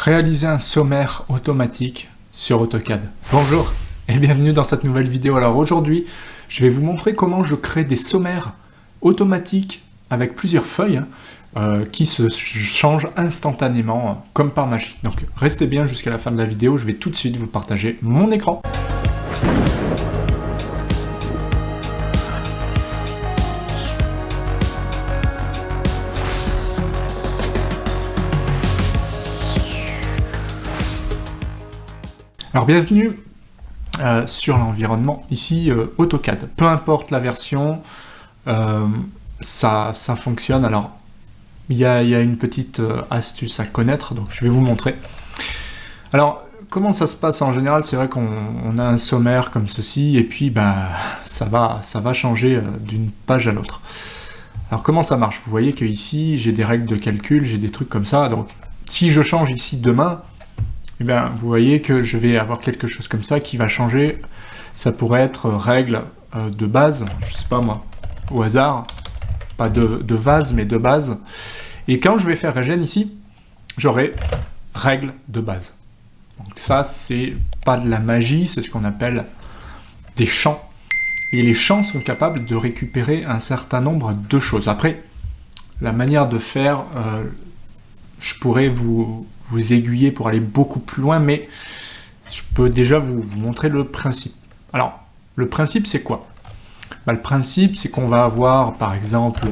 Réaliser un sommaire automatique sur AutoCAD. Bonjour et bienvenue dans cette nouvelle vidéo. Alors aujourd'hui, je vais vous montrer comment je crée des sommaires automatiques avec plusieurs feuilles qui se changent instantanément comme par magie. Donc restez bien jusqu'à la fin de la vidéo, je vais tout de suite vous partager mon écran. Alors bienvenue sur l'environnement ici AutoCAD. Peu importe la version, ça fonctionne. Alors il y a une petite astuce à connaître, donc je vais vous montrer. Alors comment ça se passe en général? C'est vrai qu'on a un sommaire comme ceci et puis ça va changer d'une page à l'autre. Alors comment ça marche? Vous voyez que ici j'ai des règles de calcul, j'ai des trucs comme ça. Donc si je change ici demain, eh bien, vous voyez que je vais avoir quelque chose comme ça qui va changer. Ça pourrait être règle de base, je sais pas moi, au hasard, pas de vase, mais de base. Et quand je vais faire régène ici, j'aurai règle de base. Donc ça, c'est pas de la magie, c'est ce qu'on appelle des champs. Et les champs sont capables de récupérer un certain nombre de choses. Après, la manière de faire, je pourrais vous aiguiller pour aller beaucoup plus loin, mais je peux déjà vous montrer le principe. Alors, le principe, c'est quoi? Le principe, c'est qu'on va avoir, par exemple,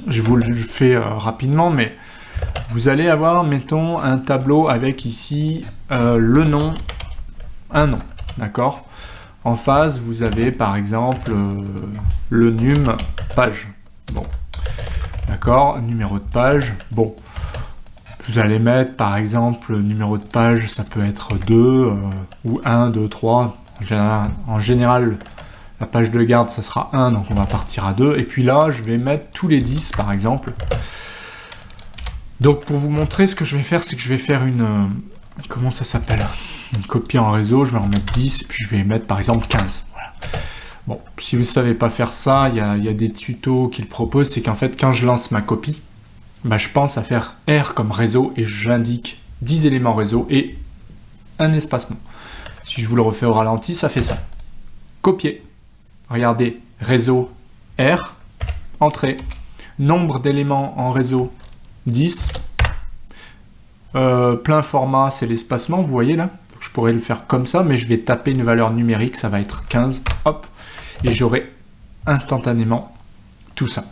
je vous le fais rapidement, mais vous allez avoir, mettons, un tableau avec ici le nom, un nom, d'accord? En face, vous avez, par exemple, le num page. Bon, d'accord, numéro de page, bon. Vous allez mettre, par exemple, le numéro de page, ça peut être 2, ou 1, 2, 3. En général, la page de garde, ça sera 1, donc on va partir à 2. Et puis là, je vais mettre tous les 10, par exemple. Donc, pour vous montrer, ce que je vais faire, c'est que je vais faire une... comment ça s'appelle? Une copie en réseau, je vais en mettre 10, et puis je vais mettre, par exemple, 15. Voilà. Bon, si vous ne savez pas faire ça, il y a des tutos qui le proposent, c'est qu'en fait, quand je lance ma copie, je pense à faire R comme réseau et j'indique 10 éléments réseau et un espacement. Si je vous le refais au ralenti, ça fait ça. Copier. Regardez, réseau R, entrée. Nombre d'éléments en réseau 10. Plein format, c'est l'espacement, vous voyez là. Je pourrais le faire comme ça, mais je vais taper une valeur numérique, ça va être 15. Hop, et j'aurai instantanément tout ça.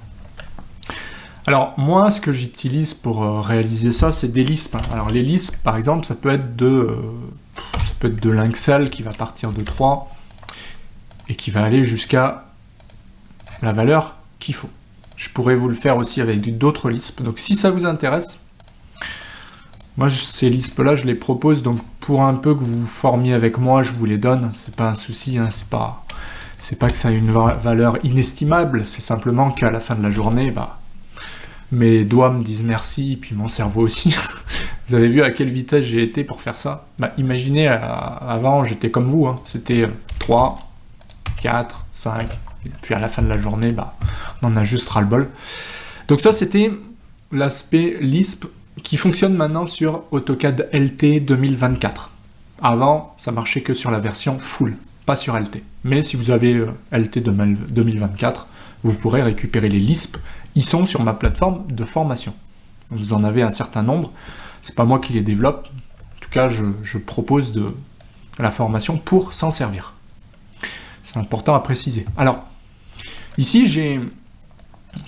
Alors, moi, ce que j'utilise pour réaliser ça, c'est des lisps. Alors, les lisps, par exemple, ça peut être de l'inxel qui va partir de 3 et qui va aller jusqu'à la valeur qu'il faut. Je pourrais vous le faire aussi avec d'autres lisps. Donc, si ça vous intéresse, moi, ces lisps-là, je les propose. Donc, pour un peu que vous formiez avec moi, je vous les donne. C'est pas un souci, hein, c'est pas que ça a une valeur inestimable. C'est simplement qu'à la fin de la journée, mes doigts me disent merci, et puis mon cerveau aussi. Vous avez vu à quelle vitesse j'ai été pour faire ça? Imaginez, avant j'étais comme vous, hein. C'était 3, 4, 5, et puis à la fin de la journée, on en a juste ras-le-bol. Donc ça, c'était l'aspect Lisp qui fonctionne maintenant sur AutoCAD LT 2024. Avant, ça marchait que sur la version full, pas sur LT. Mais si vous avez LT 2024, vous pourrez récupérer les Lisp. Ils sont sur ma plateforme de formation. Vous en avez un certain nombre. C'est pas moi qui les développe. En tout cas, je propose de la formation pour s'en servir. C'est important à préciser. Alors, ici, j'ai,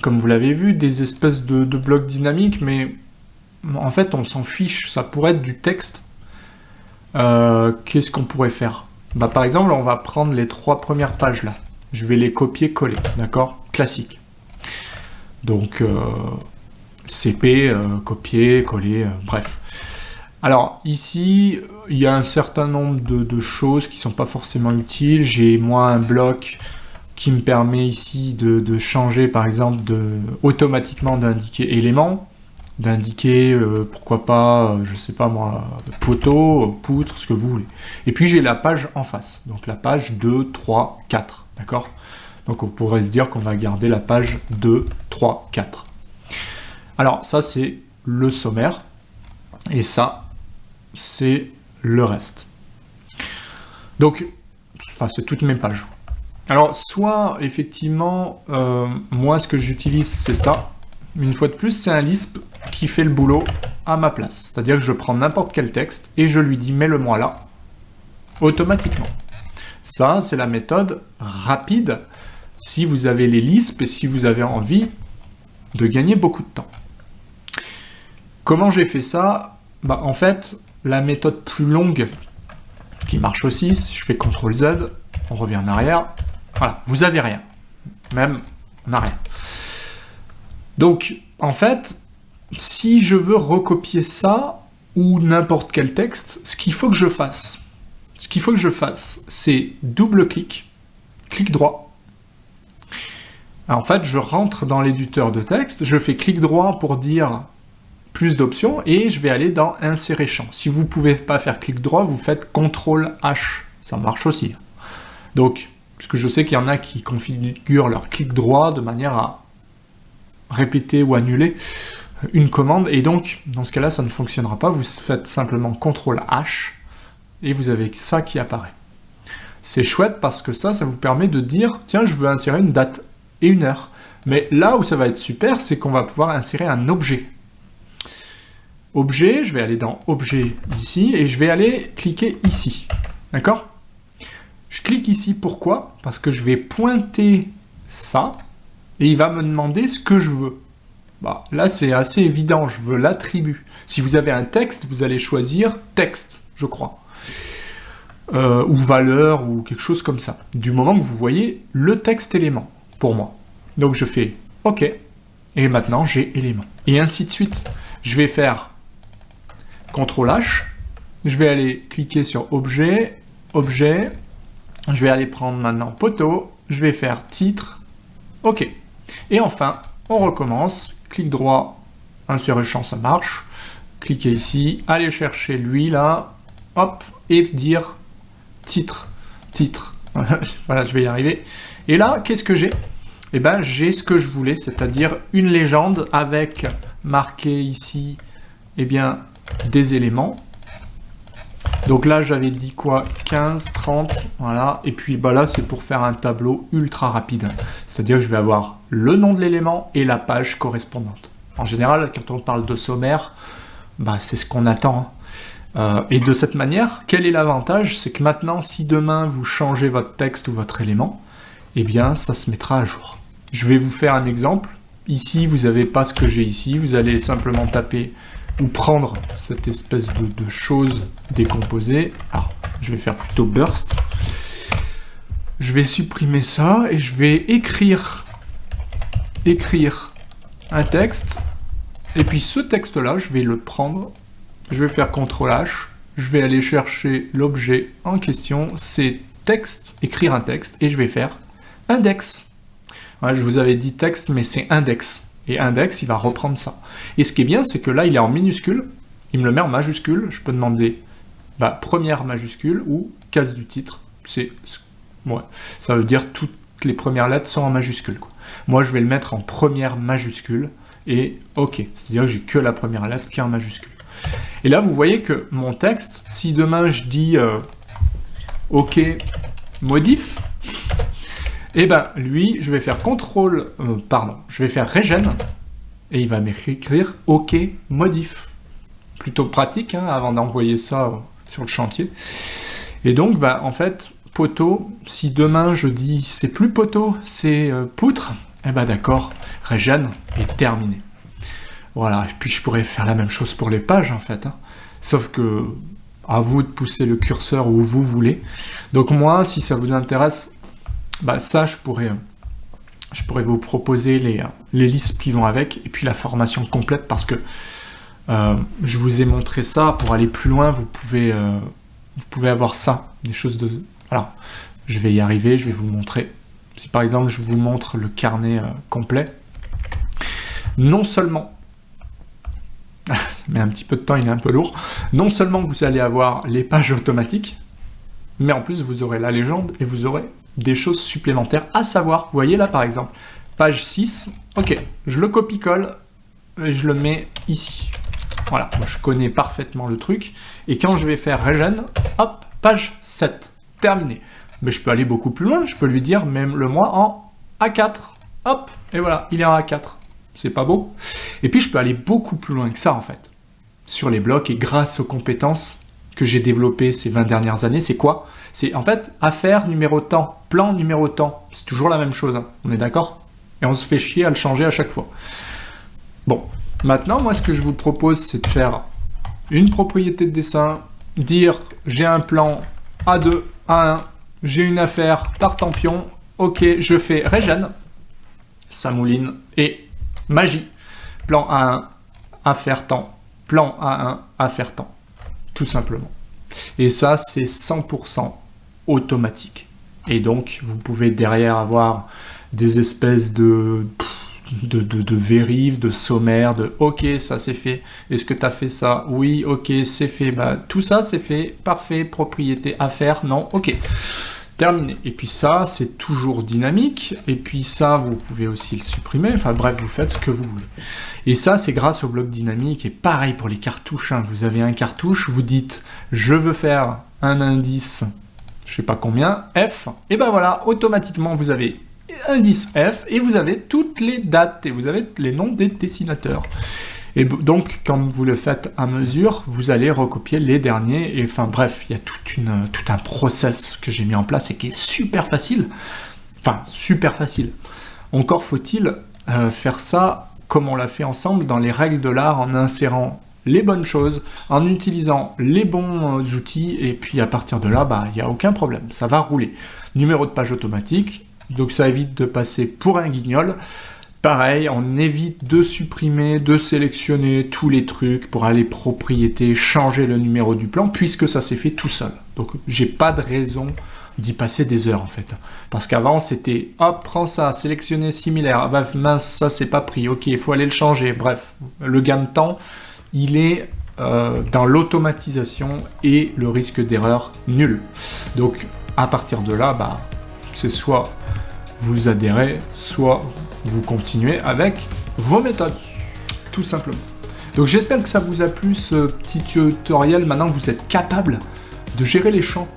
comme vous l'avez vu, des espèces de blocs dynamiques, mais en fait, on s'en fiche. Ça pourrait être du texte. Qu'est-ce qu'on pourrait faire? Par exemple, on va prendre les 3 premières pages là. Je vais les copier-coller, d'accord? Classique. Donc, CP, copier, coller, bref. Alors, ici, il y a un certain nombre de choses qui ne sont pas forcément utiles. J'ai, moi, un bloc qui me permet ici de changer, par exemple, automatiquement d'indiquer éléments, d'indiquer, pourquoi pas, je sais pas moi, poteau, poutre, ce que vous voulez. Et puis, j'ai la page en face. Donc, la page 2, 3, 4, d'accord? Donc on pourrait se dire qu'on va garder la page 2, 3, 4. Alors ça c'est le sommaire. Et ça, c'est le reste. Donc, enfin, c'est toutes mes pages. Alors, soit, effectivement, moi, ce que j'utilise, c'est ça. Une fois de plus, c'est un Lisp qui fait le boulot à ma place. C'est-à-dire que je prends n'importe quel texte et je lui dis « mets-le-moi là », automatiquement. Ça, c'est la méthode rapide si vous avez les Lisp et si vous avez envie de gagner beaucoup de temps. Comment j'ai fait ça? Bah, en fait, la méthode plus longue qui marche aussi, si je fais CTRL-Z, on revient en arrière, voilà, vous avez rien. Même, on n'a rien. Donc, en fait, si je veux recopier ça, ou n'importe quel texte, ce qu'il faut que je fasse, c'est double-clic, clic droit. Alors, en fait, je rentre dans l'éditeur de texte, je fais clic droit pour dire plus d'options, et je vais aller dans Insérer champ. Si vous ne pouvez pas faire clic droit, vous faites CTRL-H, ça marche aussi. Donc, parce que je sais qu'il y en a qui configurent leur clic droit de manière à répéter ou annuler une commande, et donc, dans ce cas-là, ça ne fonctionnera pas, vous faites simplement CTRL-H, et vous avez ça qui apparaît. C'est chouette parce que ça vous permet de dire, tiens, je veux insérer une date et une heure. Mais là où ça va être super, c'est qu'on va pouvoir insérer un objet. Objet, je vais aller dans Objet ici, et je vais aller cliquer ici. D'accord? Je clique ici, pourquoi? Parce que je vais pointer ça, et il va me demander ce que je veux. Bah, là, c'est assez évident, je veux l'attribut. Si vous avez un texte, vous allez choisir texte, je crois. Ou valeur, ou quelque chose comme ça. Du moment que vous voyez le texte élément, pour moi. Donc je fais OK, et maintenant j'ai élément. Et ainsi de suite. Je vais faire CTRL-H, je vais aller cliquer sur Objet, Objet, je vais aller prendre maintenant poteau, je vais faire titre, OK. Et enfin, on recommence, clic droit, insérer champ, ça marche, cliquez ici, allez chercher lui là, hop, et dire titre, titre. Voilà, je vais y arriver. Et là, qu'est-ce que j'ai? Eh ben, j'ai ce que je voulais, c'est-à-dire une légende avec marqué ici, eh bien, des éléments. Donc là, j'avais dit quoi? 15, 30, voilà. Et puis bah là, c'est pour faire un tableau ultra rapide. C'est-à-dire que je vais avoir le nom de l'élément et la page correspondante. En général, quand on parle de sommaire, bah, c'est ce qu'on attend. Et de cette manière, quel est l'avantage? C'est que maintenant, si demain vous changez votre texte ou votre élément, eh bien, ça se mettra à jour. Je vais vous faire un exemple. Ici, vous n'avez pas ce que j'ai ici. Vous allez simplement taper ou prendre cette espèce de chose décomposée. Alors, je vais faire plutôt burst. Je vais supprimer ça et je vais écrire un texte. Et puis ce texte-là, je vais le prendre. Je vais faire CTRL-H. Je vais aller chercher l'objet en question. C'est texte, écrire un texte. Et je vais faire index. Ouais, je vous avais dit texte, mais c'est index. Et index, il va reprendre ça. Et ce qui est bien, c'est que là, il est en minuscule. Il me le met en majuscule. Je peux demander première majuscule ou case du titre. Ouais, ça veut dire toutes les premières lettres sont en majuscule, quoi. Moi, je vais le mettre en première majuscule. Et OK. C'est-à-dire que j'ai que la première lettre qui est en majuscule. Et là, vous voyez que mon texte, si demain je dis OK, modif, et ben lui, je vais faire je vais faire regen, et il va m'écrire OK, modif. Plutôt pratique, hein, avant d'envoyer ça sur le chantier. Et donc, en fait, poteau, si demain je dis c'est plus poteau, c'est poutre, et ben d'accord, regen est terminé. Voilà, et puis je pourrais faire la même chose pour les pages, en fait. Hein. Sauf que, à vous de pousser le curseur où vous voulez. Donc moi, si ça vous intéresse, ça, je pourrais vous proposer les listes qui vont avec, et puis la formation complète, parce que je vous ai montré ça. Pour aller plus loin, vous pouvez avoir ça, des choses de... Alors, je vais y arriver, je vais vous montrer. Si par exemple, je vous montre le carnet complet, non seulement... ça met un petit peu de temps, il est un peu lourd. Non seulement vous allez avoir les pages automatiques, mais en plus vous aurez la légende et vous aurez des choses supplémentaires à savoir. Vous voyez là par exemple, page 6, ok, je le copie-colle et je le mets ici. Voilà, moi je connais parfaitement le truc. Et quand je vais faire regen, hop, page 7, terminé. Mais je peux aller beaucoup plus loin, je peux lui dire même le moi en A4. Hop, et voilà, il est en A4. C'est pas beau. Et puis je peux aller beaucoup plus loin que ça en fait. Sur les blocs et grâce aux compétences que j'ai développées ces 20 dernières années, c'est quoi? C'est en fait affaire numéro temps, plan numéro temps. C'est toujours la même chose, hein. On est d'accord? Et on se fait chier à le changer à chaque fois. Bon, maintenant, moi, ce que je vous propose, c'est de faire une propriété de dessin, dire j'ai un plan A2, A1, j'ai une affaire Tartampion, ok, je fais regen, ça mouline, et magie, plan A1, affaire temps, plan A1, affaire temps, tout simplement. Et ça, c'est 100% automatique. Et donc, vous pouvez derrière avoir des espèces de vérif, de sommaire, de ok, ça c'est fait, est-ce que tu as fait ça? Oui, ok, c'est fait, bah, tout ça c'est fait, parfait, propriété, affaire, non, ok, terminé. Et puis ça, c'est toujours dynamique, et puis ça, vous pouvez aussi le supprimer, enfin bref, vous faites ce que vous voulez. Et ça, c'est grâce au bloc dynamique, et pareil pour les cartouches, hein. Vous avez un cartouche, vous dites, je veux faire un indice, je sais pas combien, F, et ben voilà, automatiquement, vous avez indice F, et vous avez toutes les dates, et vous avez les noms des dessinateurs. Et donc, quand vous le faites à mesure, vous allez recopier les derniers, et enfin bref, il y a tout un process que j'ai mis en place, et qui est super facile. Enfin, super facile. Encore faut-il faire ça comme on l'a fait ensemble dans les règles de l'art, en insérant les bonnes choses, en utilisant les bons outils, et puis à partir de là, bah, il n'y a aucun problème, ça va rouler. Numéro de page automatique, donc ça évite de passer pour un guignol. Pareil, on évite de supprimer, de sélectionner tous les trucs pour aller propriété, changer le numéro du plan, puisque ça s'est fait tout seul. Donc j'ai pas de raison d'y passer des heures en fait. Parce qu'avant c'était, hop, prends ça, sélectionner similaire, ah bah mince, ça c'est pas pris, ok, il faut aller le changer. Bref, le gain de temps, il est dans l'automatisation et le risque d'erreur nul. Donc à partir de là, bah, c'est soit vous adhérez, soit vous continuez avec vos méthodes, tout simplement. Donc j'espère que ça vous a plu ce petit tutoriel. Maintenant que vous êtes capable de gérer les champs,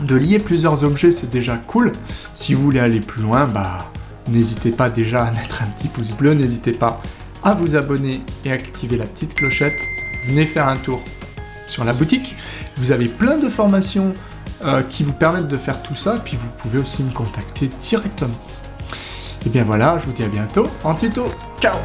de lier plusieurs objets, c'est déjà cool. Si vous voulez aller plus loin, bah, n'hésitez pas déjà à mettre un petit pouce bleu, n'hésitez pas à vous abonner et activer la petite clochette. Venez faire un tour sur la boutique. Vous avez plein de formations qui vous permettent de faire tout ça, puis vous pouvez aussi me contacter directement. Et bien voilà, je vous dis à bientôt en tuto. Ciao!